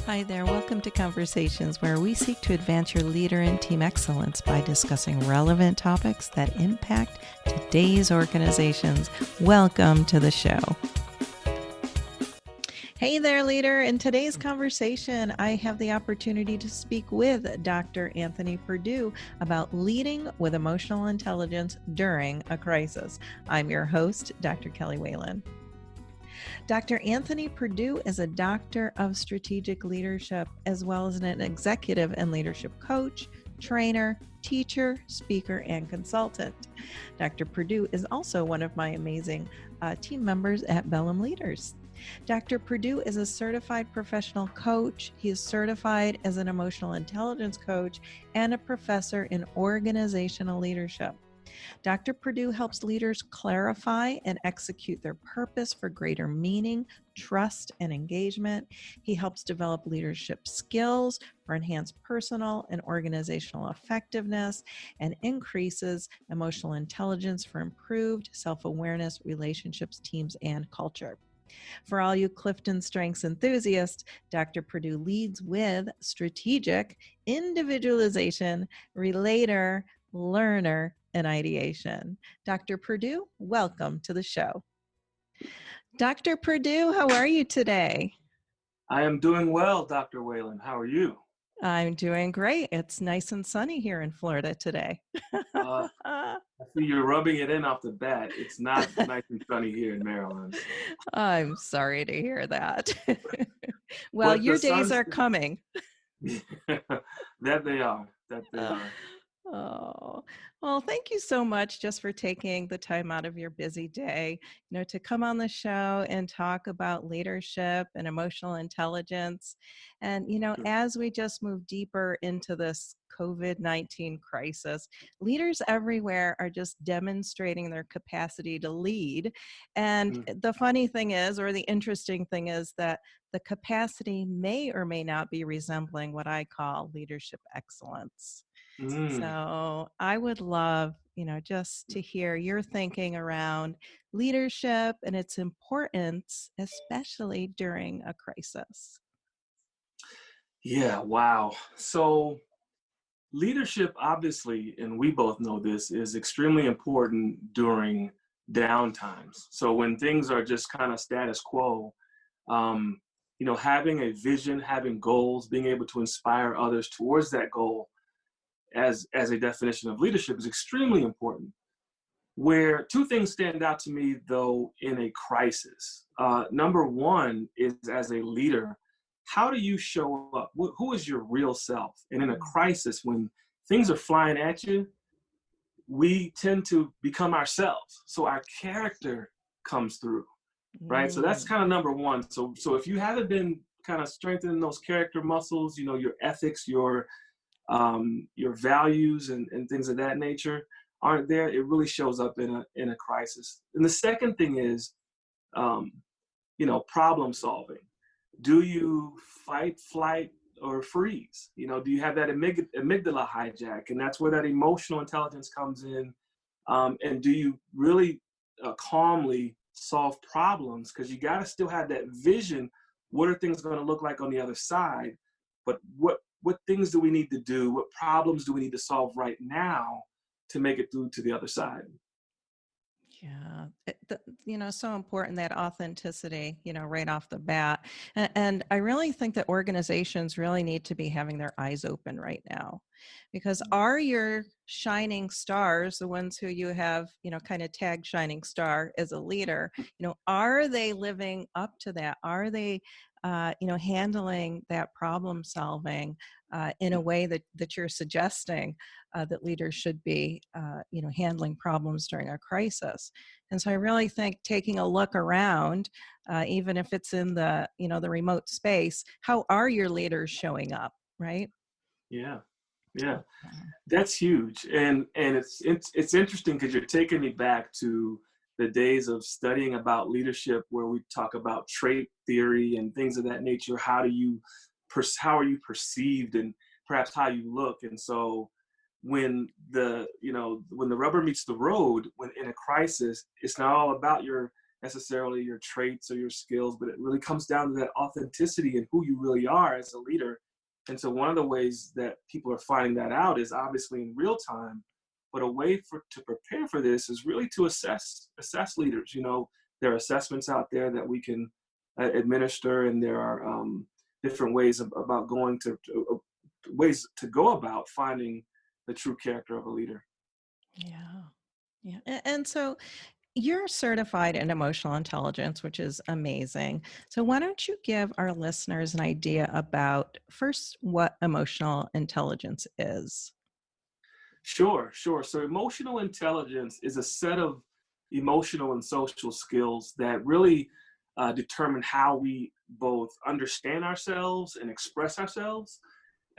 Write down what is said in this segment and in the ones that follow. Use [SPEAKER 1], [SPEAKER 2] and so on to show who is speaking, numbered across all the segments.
[SPEAKER 1] Hi there, welcome to Conversations, where we seek to advance your leader and team excellence by discussing relevant topics that impact today's organizations. Welcome to the show. Hey there, leader. In today's conversation, I have the opportunity to speak with Dr. Anthony Perdue about leading with emotional intelligence during a crisis. I'm your host, Dr. Kelly Whalen. Dr. Anthony Perdue is a doctor of strategic leadership, as well as an executive and leadership coach, trainer, teacher, speaker, and consultant. Dr. Perdue is also one of my amazing team members at Bellum Leaders. Dr. Perdue is a certified professional coach. He is certified as an emotional intelligence coach and a professor in organizational leadership. Dr. Perdue helps leaders clarify and execute their purpose for greater meaning, trust, and engagement. He helps develop leadership skills for enhanced personal and organizational effectiveness and increases emotional intelligence for improved self-awareness, relationships, teams, and culture. For all you Clifton Strengths enthusiasts, Dr. Perdue leads with strategic individualization, relator, learner, and ideation. Dr. Perdue, welcome to the show. Dr. Perdue, how are you today?
[SPEAKER 2] I am doing well, Dr. Whalen. How are you?
[SPEAKER 1] I'm doing great. It's nice and sunny here in Florida today.
[SPEAKER 2] I see you're rubbing it in off the bat. It's not nice and sunny here in Maryland.
[SPEAKER 1] I'm sorry to hear that. Well,
[SPEAKER 2] But
[SPEAKER 1] your days are coming.
[SPEAKER 2] That they are.
[SPEAKER 1] Oh, well, thank you so much just for taking the time out of your busy day, to come on the show and talk about leadership and emotional intelligence. And, as we just move deeper into this COVID-19 crisis, leaders everywhere are just demonstrating their capacity to lead. And the funny thing is, or the interesting thing is, that the capacity may or may not be resembling what I call leadership excellence. So I would love, just to hear your thinking around leadership and its importance, especially during a crisis.
[SPEAKER 2] Yeah, wow. So leadership, obviously, and we both know this, is extremely important during downtimes. So when things are just kind of status quo, having a vision, having goals, being able to inspire others towards that goal as a definition of leadership is extremely important. Where two things stand out to me, though, in a crisis. Number one is, as a leader, how do you show up? Who is your real self? And in a crisis, when things are flying at you, we tend to become ourselves. So our character comes through, right? So that's kind of number one. So if you haven't been kind of strengthening those character muscles, your ethics, your values and things of that nature aren't there, it really shows up in a crisis. And the second thing is, problem solving. Do you fight, flight, or freeze? Do you have that amygdala hijack? And that's where that emotional intelligence comes in. And do you really calmly solve problems? Because you got to still have that vision. What are things going to look like on the other side? But what things do we need to do? What problems do we need to solve right now to make it through to the other side?
[SPEAKER 1] Yeah, so important, that authenticity, right off the bat. And I really think that organizations really need to be having their eyes open right now, because are your shining stars, the ones who you have, kind of tagged shining star as a leader, are they living up to that? Are they, handling that problem solving in a way that you're suggesting that leaders should be, handling problems during a crisis? And so I really think taking a look around, even if it's in the, the remote space, how are your leaders showing up, right?
[SPEAKER 2] Yeah, that's huge. And it's interesting because you're taking me back to the days of studying about leadership, where we talk about trait theory and things of that nature. How are you perceived, and perhaps how you look? And so when the rubber meets the road, when in a crisis, it's not all about your necessarily your traits or your skills, but it really comes down to that authenticity and who you really are as a leader. And so one of the ways that people are finding that out is obviously in real time, but a way to prepare for this is really to assess leaders. There are assessments out there that we can administer, and there are different ways about going to ways to go about finding the true character of a leader.
[SPEAKER 1] Yeah. Yeah. And so you're certified in emotional intelligence, which is amazing. So why don't you give our listeners an idea about first what emotional intelligence is?
[SPEAKER 2] Sure, sure. So emotional intelligence is a set of emotional and social skills that really determine how we both understand ourselves and express ourselves,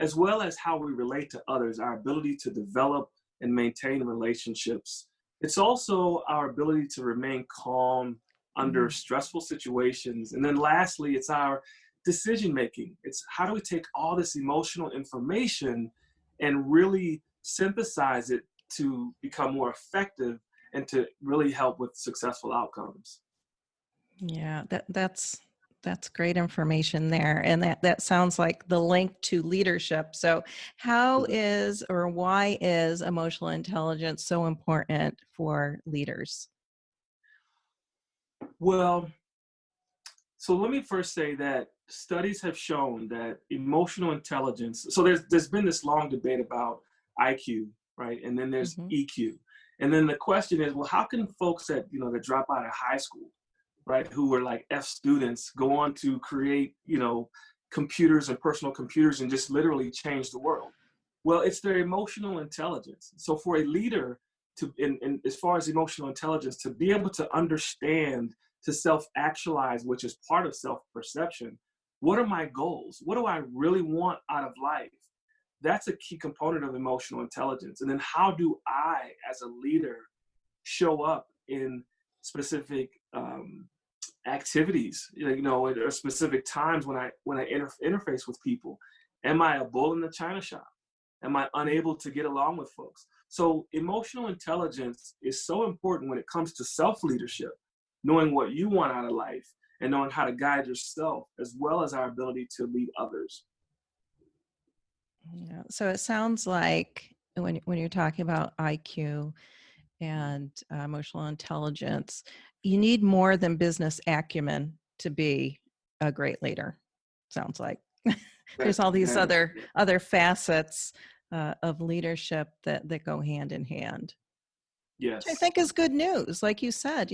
[SPEAKER 2] as well as how we relate to others, our ability to develop and maintain relationships. It's also our ability to remain calm under
[SPEAKER 1] Mm,
[SPEAKER 2] stressful situations. And then lastly, it's our decision making. It's how do we take all this emotional information and really synthesize it to become more effective and to really help with successful outcomes.
[SPEAKER 1] yeah, that's great information there. And that sounds like the link to leadership. So how is or why is emotional intelligence so important for leaders?
[SPEAKER 2] Well, so let me first say that studies have shown that emotional intelligence, so there's been this long debate about IQ, right? And then there's
[SPEAKER 1] Hmm.
[SPEAKER 2] EQ. And then the question is, well, how can folks that drop out of high school, right, who were like F students go on to create, computers and personal computers and just literally change the world? Well, it's their emotional intelligence. So for a leader in as far as emotional intelligence, to be able to understand, to self-actualize, which is part of self-perception. What are my goals? What do I really want out of life? That's a key component of emotional intelligence. And then how do I, as a leader, show up in specific activities, or specific times when I interface with people? Am I a bull in the china shop? Am I unable to get along with folks? So emotional intelligence is so important when it comes to self-leadership, knowing what you want out of life and knowing how to guide yourself, as well as our ability to lead others.
[SPEAKER 1] Yeah. So it sounds like when you're talking about IQ and emotional intelligence, you need more than business acumen to be a great leader. Sounds like
[SPEAKER 2] That,
[SPEAKER 1] there's all these
[SPEAKER 2] that,
[SPEAKER 1] other facets of leadership that go hand in hand. Which I
[SPEAKER 2] yes.
[SPEAKER 1] think is good news. Like you said,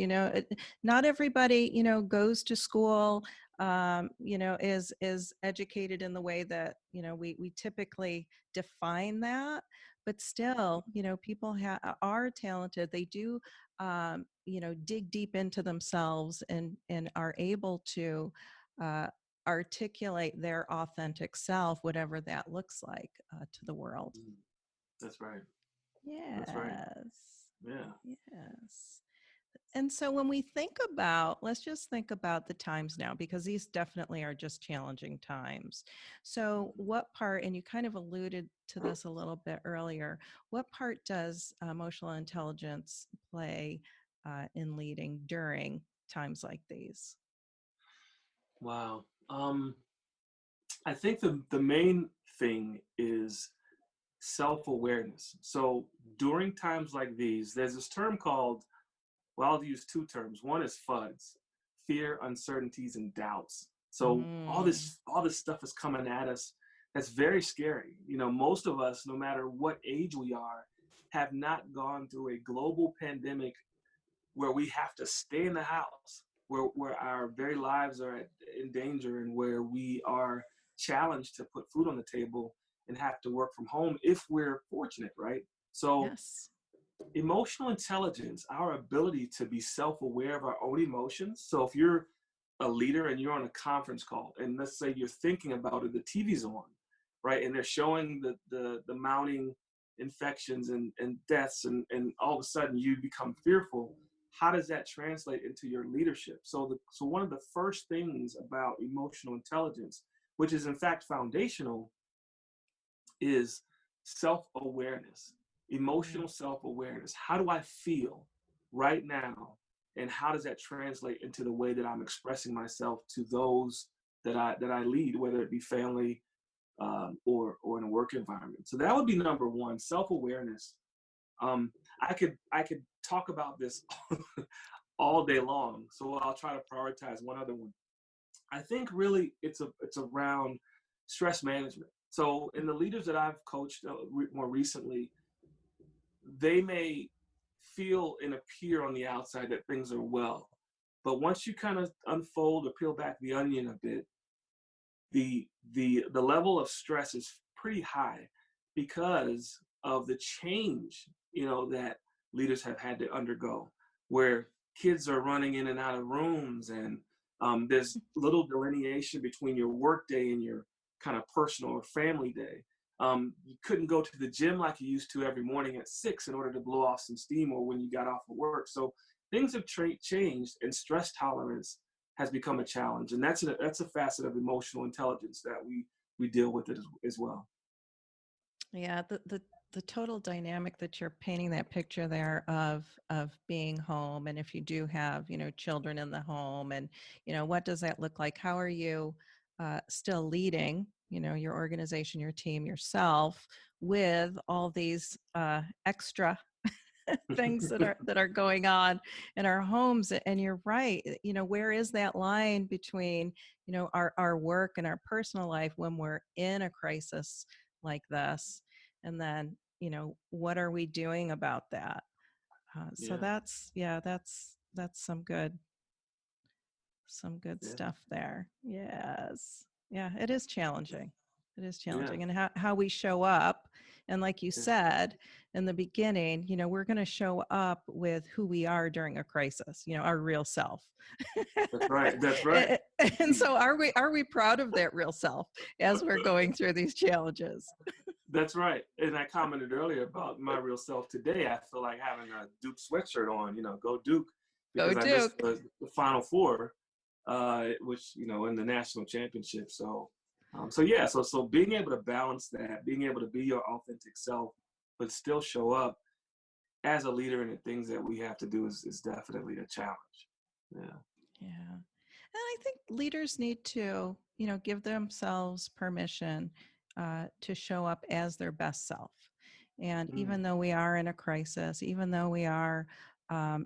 [SPEAKER 1] not everybody, goes to school, is educated in the way that, we typically define that. But still, people are talented. They do, dig deep into themselves and are able to uh, articulate their authentic self, whatever that looks like to the world.
[SPEAKER 2] Mhm. That's right. That's right.
[SPEAKER 1] Yes.
[SPEAKER 2] Yeah.
[SPEAKER 1] Yes. And so when we think about, let's just think about the times now, because these definitely are just challenging times. So, what part, and you kind of alluded to this a little bit earlier, what part does emotional intelligence play in leading during times like these?
[SPEAKER 2] Wow. I think the main thing is self-awareness. So during times like these, there's this term called, well, I'll use two terms. One is FUDS, fear, uncertainties, and doubts. So
[SPEAKER 1] Mm,
[SPEAKER 2] all this stuff is coming at us. That's very scary. Most of us, no matter what age we are, have not gone through a global pandemic where we have to stay in the house, where our very lives are in danger, and where we are challenged to put food on the table and have to work from home if we're fortunate, right? So
[SPEAKER 1] yes.
[SPEAKER 2] emotional intelligence, our ability to be self-aware of our own emotions. So if you're a leader and you're on a conference call, and let's say you're thinking about it, the TV's on, right? And they're showing the mounting infections and deaths, and all of a sudden you become fearful. How does that translate into your leadership? So one of the first things about emotional intelligence, which is in fact foundational, is self-awareness,
[SPEAKER 1] Yeah.
[SPEAKER 2] emotional self-awareness. How do I feel right now and how does that translate into the way that I'm expressing myself to those that I lead, whether it be family, or in a work environment. So that would be number one, self-awareness. I could talk about this all day long, so I'll try to prioritize one other one. I think really it's around stress management. So in the leaders that I've coached more recently, they may feel and appear on the outside that things are well, but once you kind of unfold or peel back the onion a bit, the level of stress is pretty high because of the change, that leaders have had to undergo, where kids are running in and out of rooms, and there's little delineation between your work day and your kind of personal or family day. You couldn't go to the gym like you used to every morning at 6 in order to blow off some steam, or when you got off of work. So things have changed, and stress tolerance has become a challenge, and that's a facet of emotional intelligence that we deal with it as well.
[SPEAKER 1] Yeah, the total dynamic that you're painting, that picture there of being home, and if you do have children in the home, and what does that look like? How are you still leading your organization, your team, yourself, with all these extra things that are going on in our homes? And you're right, where is that line between our work and our personal life when we're in a crisis like this, and then what are we doing about that? So
[SPEAKER 2] Yeah,
[SPEAKER 1] that's some good
[SPEAKER 2] yeah,
[SPEAKER 1] stuff there. Yes. Yeah, it is challenging. It is
[SPEAKER 2] yeah,
[SPEAKER 1] challenging. And how we show up. And like you
[SPEAKER 2] yeah.
[SPEAKER 1] said in the beginning, we're going to show up with who we are during a crisis, our real self.
[SPEAKER 2] That's right. That's right.
[SPEAKER 1] And so are we proud of that real self as we're going through these challenges?
[SPEAKER 2] That's right. And I commented earlier about my real self today. I feel like having a Duke sweatshirt on, go Duke,
[SPEAKER 1] Go
[SPEAKER 2] because I missed
[SPEAKER 1] Duke.
[SPEAKER 2] the Final Four, which, in the national championship. So yeah, so being able to balance that, being able to be your authentic self, but still show up as a leader in the things that we have to do is definitely a challenge. Yeah.
[SPEAKER 1] Yeah. And I think leaders need to, give themselves permission to show up as their best self. And
[SPEAKER 2] Mm.
[SPEAKER 1] even though we are in a crisis, even though we are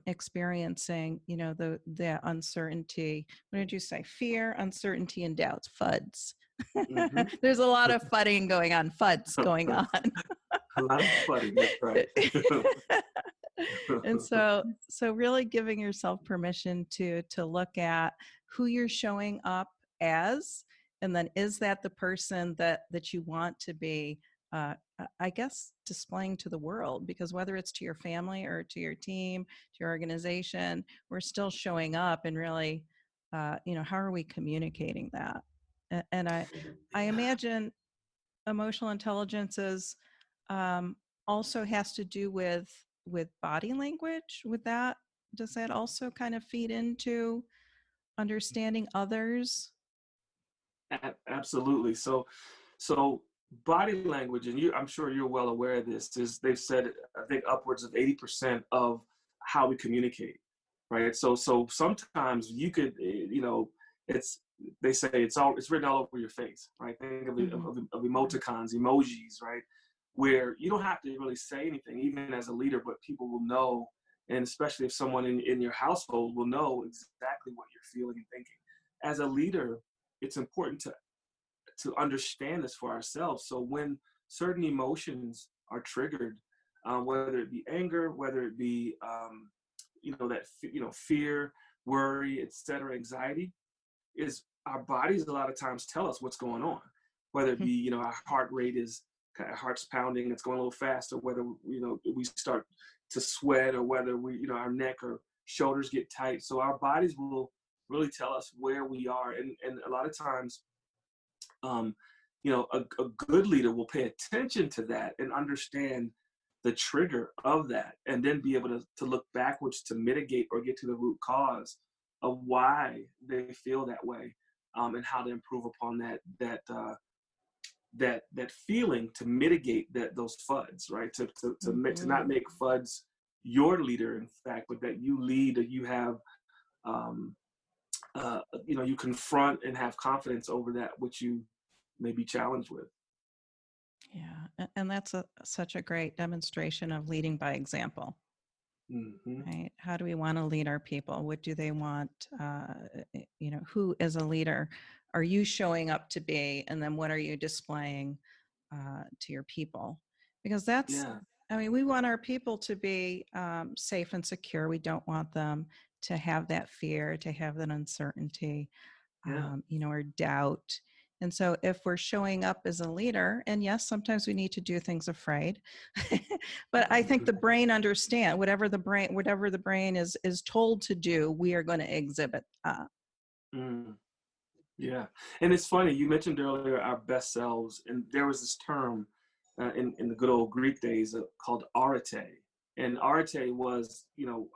[SPEAKER 1] experiencing, the uncertainty, what did you say? Fear, uncertainty, and doubts, FUDS.
[SPEAKER 2] Hmm.
[SPEAKER 1] There's a lot of fudding going on, FUDS going on.
[SPEAKER 2] A lot of flooding. That's right.
[SPEAKER 1] And so really giving yourself permission to look at who you're showing up as, and then is that the person that you want to be, I guess, displaying to the world? Because whether it's to your family or to your team, to your organization, we're still showing up, and really how are we communicating that? And I imagine emotional intelligence is also has to do with body language. With that, does that also kind of feed into understanding others?
[SPEAKER 2] Absolutely. So body language, and I'm sure you're well aware of this, is they've said, I think, upwards of 80% of how we communicate, right? So sometimes you could, it's they say it's written all over your face, right? Think of it,
[SPEAKER 1] Mm-hmm.
[SPEAKER 2] of emoticons, emojis, right? Where you don't have to really say anything, even as a leader, but people will know, and especially if someone in your household will know exactly what you're feeling and thinking. As a leader, it's important to understand this for ourselves. So when certain emotions are triggered, whether it be anger, whether it be fear, worry, etc., anxiety, is our bodies a lot of times tell us what's going on. Whether it be our heart rate is heart's pounding, it's going a little faster, whether we start to sweat, or whether our neck or shoulders get tight. So our bodies will really tell us where we are, and a lot of times a good leader will pay attention to that and understand the trigger of that, and then be able to look backwards to mitigate or get to the root cause of why they feel that way, and how to improve upon that feeling, to mitigate those FUDs, right? To not
[SPEAKER 1] Mm-hmm.
[SPEAKER 2] make FUDs your leader, in fact, but that you lead, that you have, um, you confront and have confidence over that which you may be challenged with.
[SPEAKER 1] Yeah. And that's such a great demonstration of leading by example.
[SPEAKER 2] Hmm.
[SPEAKER 1] Right. How do we want to lead our people? What do they want? Who as a leader are you showing up to be? And then what are you displaying to your people? Because
[SPEAKER 2] Yeah,
[SPEAKER 1] we want our people to be safe and secure. We don't want them to have that fear, to have that uncertainty,
[SPEAKER 2] yeah.
[SPEAKER 1] or doubt. And so if we're showing up as a leader, and yes, sometimes we need to do things afraid, but I think the brain understand whatever the brain is told to do, we are going to exhibit.
[SPEAKER 2] Mm, yeah. And it's funny, you mentioned earlier our best selves, and there was this term in the good old Greek days called arete. And arete was,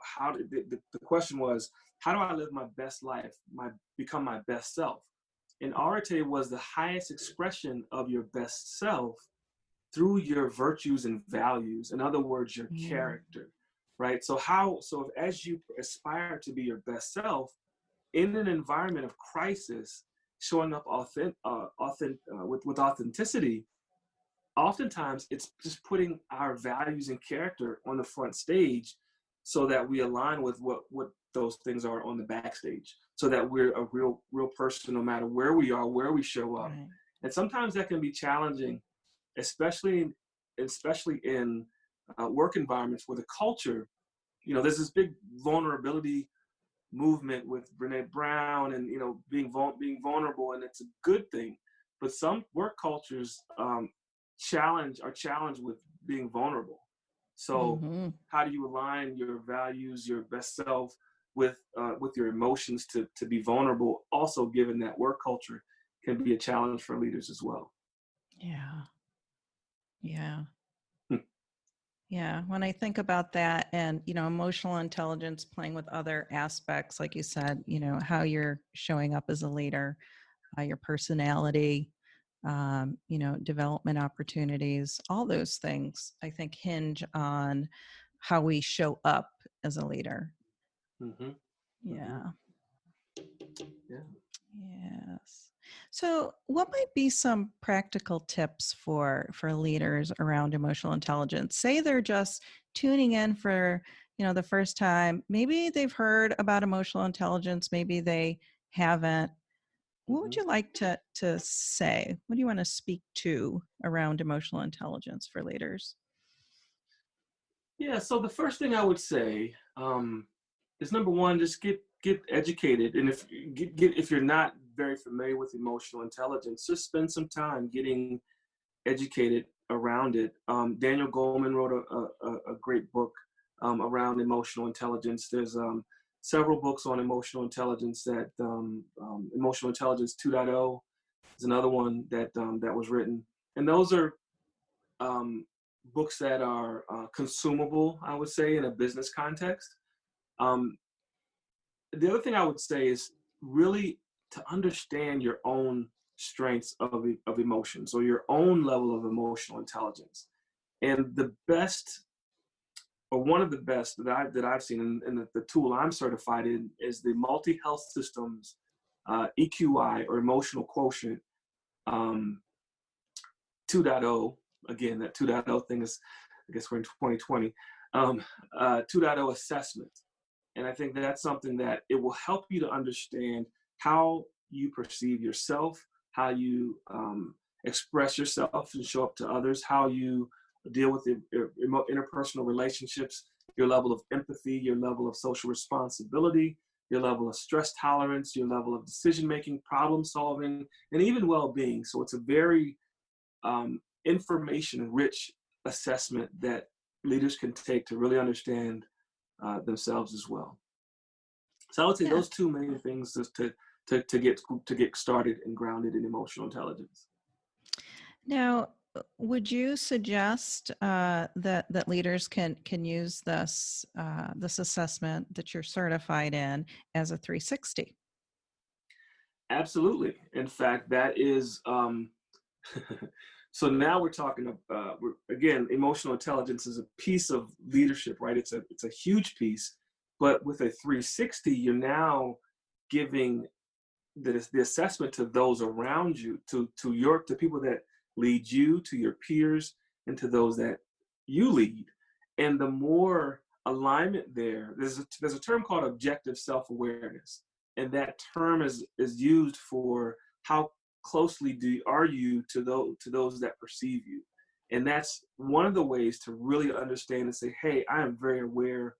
[SPEAKER 2] how did the question was, how do I live my best life, become my best self? And arete was the highest expression of your best self through your virtues and values. In other words, your
[SPEAKER 1] Mm,
[SPEAKER 2] character, right? So as you aspire to be your best self in an environment of crisis, showing up with authenticity, oftentimes it's just putting our values and character on the front stage so that we align with what those things are on the backstage, so that we're a real person no matter where we are, where we show up.
[SPEAKER 1] right.
[SPEAKER 2] And sometimes that can be challenging, especially in work environments where the culture, there's this big vulnerability movement with Brene Brown, and being vulnerable, and it's a good thing. But some work cultures are challenged with being vulnerable. So
[SPEAKER 1] Mm-hmm.
[SPEAKER 2] how do you align your values, your best self, with your emotions to be vulnerable? Also, given that work culture can be a challenge for leaders as well.
[SPEAKER 1] Yeah. Yeah. Yeah, when I think about that and, emotional intelligence playing with other aspects, like you said, how you're showing up as a leader, your personality, development opportunities, all those things, I think hinge on how we show up as a leader.
[SPEAKER 2] Hmm. Hmm.
[SPEAKER 1] Yeah.
[SPEAKER 2] Yeah.
[SPEAKER 1] Yes. So, what might be some practical tips for leaders around emotional intelligence? Say they're just tuning in for, the first time. Maybe they've heard about emotional intelligence, maybe they haven't. What would
[SPEAKER 2] Hmm.
[SPEAKER 1] you like to say? What do you want to speak to around emotional intelligence for leaders?
[SPEAKER 2] Yeah. So the first thing I would say is, number one, just get educated, and if you're not very familiar with emotional intelligence, just spend some time getting educated around it. Daniel Goleman wrote a great book around emotional intelligence. There's several books on emotional intelligence. That Emotional Intelligence 2.0 is another one that was written, and those are um, books that are consumable, I would say, in a business context. Um, the other thing I would say is really to understand your own strengths of emotions, or your own level of emotional intelligence. And the best, or one of the best that I've seen, and the tool I'm certified in, is the Multi Health Systems EQI, or emotional quotient, um, 2.0. Again, that 2.0 thing is, I guess we're in 2020, 2.0 assessment. And I think that's something that it will help you to understand how you perceive yourself, how you express yourself and show up to others, how you deal with your interpersonal relationships, your level of empathy, your level of social responsibility, your level of stress tolerance, your level of decision making, problem solving, and even well being. So it's a very information rich assessment that leaders can take to really understand themselves as well. So I would say
[SPEAKER 1] Yeah.
[SPEAKER 2] those two main things, just to get started and grounded in emotional intelligence.
[SPEAKER 1] Now, would you suggest that leaders can use this assessment that you're certified in as a 360?
[SPEAKER 2] Absolutely. In fact, that is So now we're talking about, again, emotional intelligence is a piece of leadership, right? It's a huge piece, but with a 360, you're now giving the assessment to those around you, to people that lead you, to your peers, and to those that you lead. And the more alignment there's a term called objective self-awareness, and that term is used for how closely are you to those that perceive you. And that's one of the ways to really understand and say, hey, I am very aware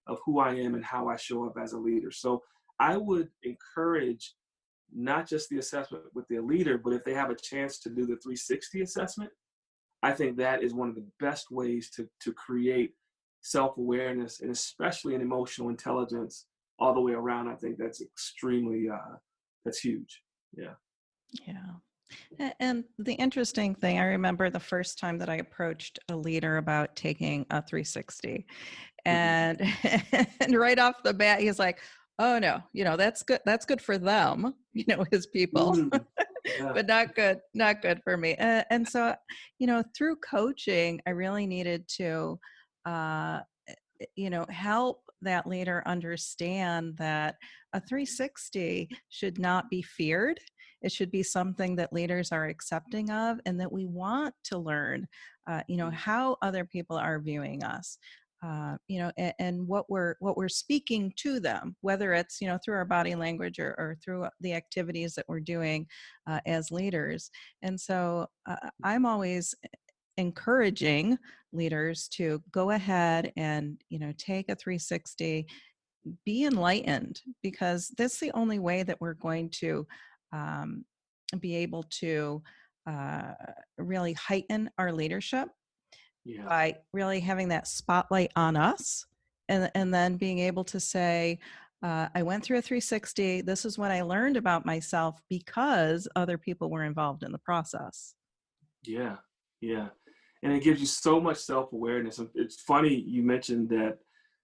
[SPEAKER 2] of who I am and how I show up as a leader. So I would encourage not just the assessment with their leader, but if they have a chance to do the 360 assessment, I think that is one of the best ways to create self-awareness, and especially in emotional intelligence all the way around. I think that's extremely, that's huge. Yeah.
[SPEAKER 1] Yeah. And the interesting thing, I remember the first time that I approached a leader about taking a 360,
[SPEAKER 2] Mhm.
[SPEAKER 1] and and right off the bat, he's like, "Oh no, that's good. That's good for them, his people,
[SPEAKER 2] Mm, yeah.
[SPEAKER 1] but not good for me." And so, through coaching, I really needed to, uh, help that leader understand that a 360 should not be feared. It should be something that leaders are accepting of, and that we want to learn,
[SPEAKER 2] Mm,
[SPEAKER 1] how other people are viewing us. And what we're speaking to them, whether it's through our body language, or through the activities that we're doing as leaders. And so I'm always encouraging leaders to go ahead and take a 360, be enlightened, because that's the only way that we're going to um, be able to uh, really heighten our leadership,
[SPEAKER 2] yeah.
[SPEAKER 1] by really having that spotlight on us, and then being able to say, I went through a 360, this is what I learned about myself because other people were involved in the process.
[SPEAKER 2] Yeah. Yeah. And it gives you so much self-awareness. And it's funny you mentioned that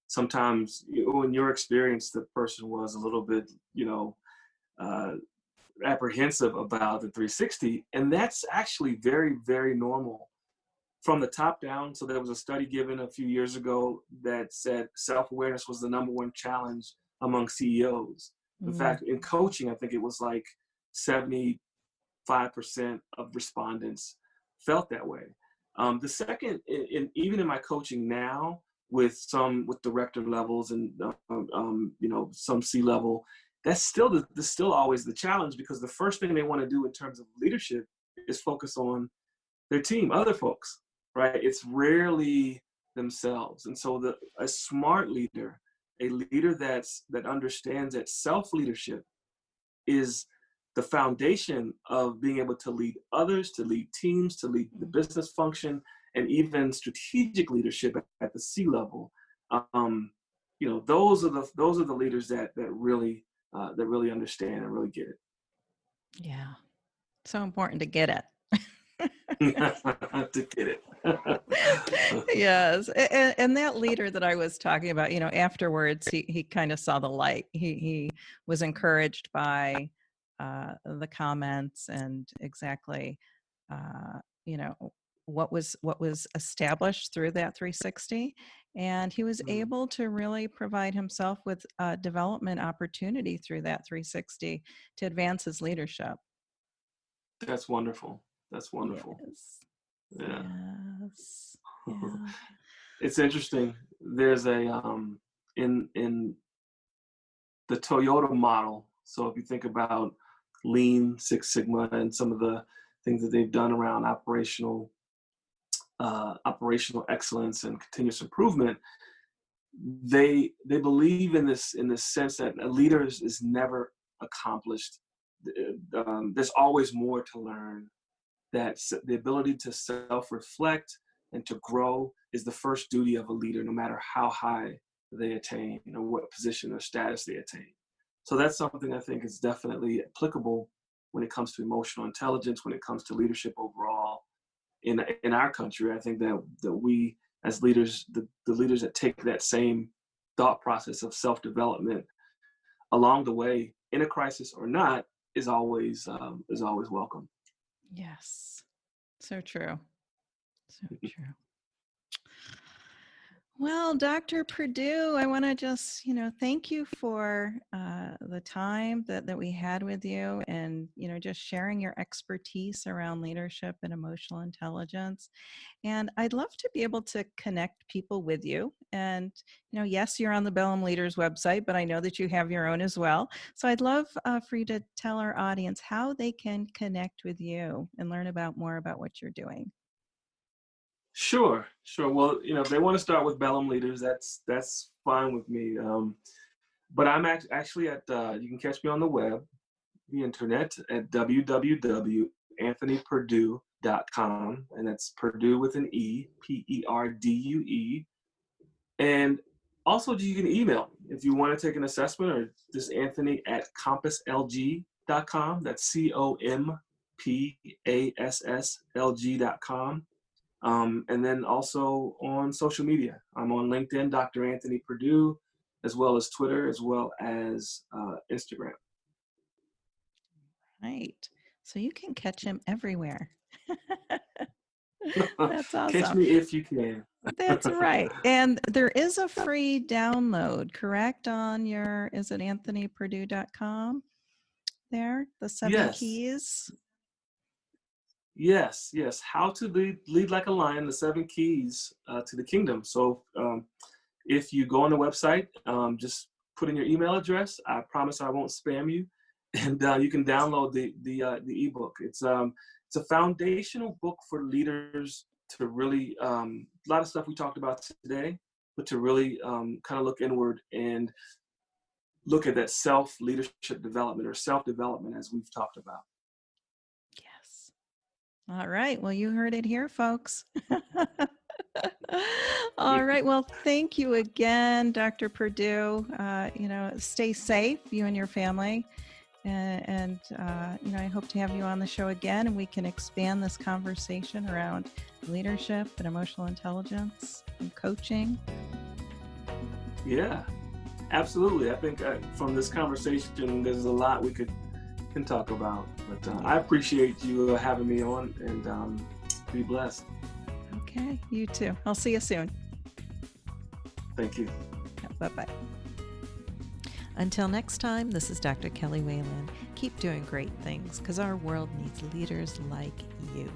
[SPEAKER 2] sometimes, in your experience, the person was a little bit, uh, apprehensive about the 360. And that's actually very, very normal from the top down. So there was a study given a few years ago that said self-awareness was the number one challenge among CEOs. In
[SPEAKER 1] Mm.
[SPEAKER 2] fact, in coaching, I think it was like 75% of respondents felt that way. The second, even in my coaching now, with director levels and some C level, that's still always the challenge, because the first thing they want to do in terms of leadership is focus on their team, other folks, right? It's rarely themselves. And so a smart leader, a leader that understands that self-leadership is the foundation of being able to lead others, to lead teams, to lead the business function, and even strategic leadership at the C level. Um, those are the leaders that really understand and really get
[SPEAKER 1] Yeah, so important to get it.
[SPEAKER 2] it. To get it.
[SPEAKER 1] Yes, and that leader that I was talking about, afterwards, he kind of saw the light. He was encouraged by the comments, and exactly, uh, you know, what was established through that 360, and he was
[SPEAKER 2] Mm,
[SPEAKER 1] able to really provide himself with development opportunity through that 360 to advance his leadership.
[SPEAKER 2] that's wonderful. That's wonderful.
[SPEAKER 1] Yes,
[SPEAKER 2] Yeah.
[SPEAKER 1] yes, yeah.
[SPEAKER 2] It's interesting. There's in the Toyota model. So if you think about Lean Six Sigma and some of the things that they've done around operational excellence and continuous improvement, they believe in this sense that a leader is never accomplished. There's always more to learn. That the ability to self-reflect and to grow is the first duty of a leader, no matter how high they attain or what position or status they attain. So that's something I think is definitely applicable when it comes to emotional intelligence, when it comes to leadership overall in our country. I think that we as leaders, the leaders that take that same thought process of self-development along the way, in a crisis or not, is always welcome.
[SPEAKER 1] Yes. So true. So true. Well, Dr. Perdue, I want to just, thank you for the time that we had with you and, just sharing your expertise around leadership and emotional intelligence. And I'd love to be able to connect people with you. And, yes, you're on the Bellum Leaders website, but I know that you have your own as well. So I'd love for you to tell our audience how they can connect with you and learn about more about what you're doing.
[SPEAKER 2] Sure, sure. Well, if they want to start with Bellum Leaders, that's fine with me. But I'm actually at, you can catch me on the web, the internet, at www.anthonyperdue.com, and that's Perdue with an E, Perdue. And also, you can email if you want to take an assessment, or just Anthony at compasslg.com. That's COMPASSLG.com. And then also on social media. I'm on LinkedIn, Dr. Anthony Perdue, as well as Twitter, as well as Instagram.
[SPEAKER 1] Right. So you can catch him everywhere. That's
[SPEAKER 2] Catch
[SPEAKER 1] awesome.
[SPEAKER 2] me if you can.
[SPEAKER 1] That's right. And there is a free download, correct? On your, is it anthonyperdue.com there? The 7
[SPEAKER 2] Yes,
[SPEAKER 1] keys.
[SPEAKER 2] yes. How to lead like a lion, the 7 keys to the kingdom. So if you go on the website, just put in your email address. I promise I won't spam you. And you can download the ebook. It's a foundational book for leaders to really, a lot of stuff we talked about today, but to really kind of look inward and look at that self-leadership development, or self-development, as we've talked about.
[SPEAKER 1] Yes. All right. Well, you heard it here, folks. All right. Well, thank you again, Dr. Perdue. Stay safe, you and your family. And I hope to have you on the show again, and we can expand this conversation around leadership and emotional intelligence and coaching.
[SPEAKER 2] Yeah, absolutely. I think from this conversation, there's a lot we can talk about. But I appreciate you having me on, and be blessed.
[SPEAKER 1] Okay, you too. I'll see you soon.
[SPEAKER 2] Thank you.
[SPEAKER 1] Bye-bye. Until next time, this is Dr. Kelly Whalen. Keep doing great things, because our world needs leaders like you.